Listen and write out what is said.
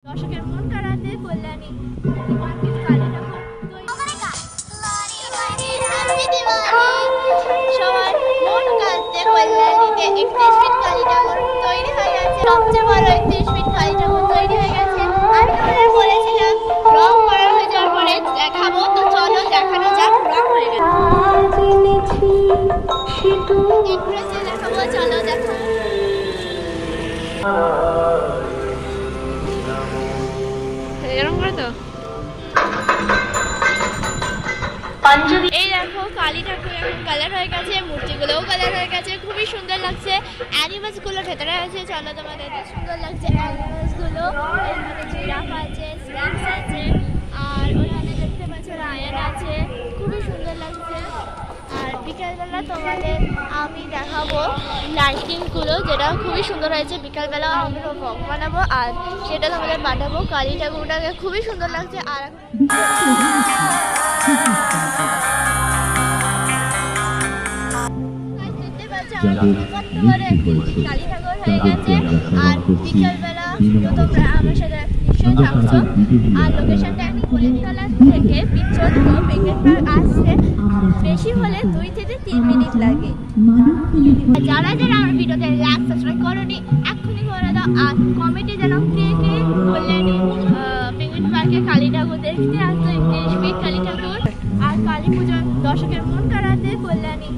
দর্শকের মন কাড়াতে কল্যাণী মার্কেট কালী ঠাকুর সবার মন কাড়তে কল্যাণীতে 31 ফিট কালী ঠাকুর তৈরি হয়ে গেছে। সবচেয়ে বড় 31 ফিট কালী ঠাকুর তৈরি হয়ে গেছে। আমি তোমাদের বলেছিলাম রং করা হয়ে যাওয়ার পরে দেখাবো, তো চলো দেখানো যাক। রং হয়ে গেছে, দেখাবো, চলো দেখো। এরকম করে তো এই দেখো কালী ঠাকুর এখন কালার হয়ে গেছে, মূর্তিগুলোও কালার হয়ে গেছে, খুবই সুন্দর লাগছে। অ্যানিমালস গুলো ভেতরে আছে, চলো তোমাদের সুন্দর লাগছে অ্যানিমালস গুলো। এখানে জিরাফ আছে, স্নেকস আছে, আর ওখানে দেখতে পাচ্ছ লায়ন আছে, খুবই সুন্দর লাগছে। আর বিকালবেলা তোমাদের আমি দেখাবো লাইটিং গুলো, যেটা খুবই সুন্দর হয়েছে। বিকালবেলা আমি ভ্লগ বানাবো আর সেটা তোমাদের পাঠাবো। কালী ঠাকুরটাকে খুবই সুন্দর লাগছে। আর কালী ঠাকুর হয়ে গেছে। আর বিকালবেলা তোমরা আমার সাথে নিশ্চয়ই থাকছো। আর লোকেশনটা আমি কলিকাতা থেকে পিছন পেকেট পার্ক আসতে বেশি হলে 2 থেকে 3 মিনিট লাগে। যারা যারা আমার ভিডিওতে লাইক সাবস্ক্রাইব করোনি এক্ষুনি করে দাও। আর কমেন্টে জানাও কে কে কল্যাণী পেকেট পার্কে কালী ঠাকুর দেখতে আসতো, 31 ফিট কালী ঠাকুর। আর কালী পুজোর দর্শকের মন কাড়াতে কল্যাণী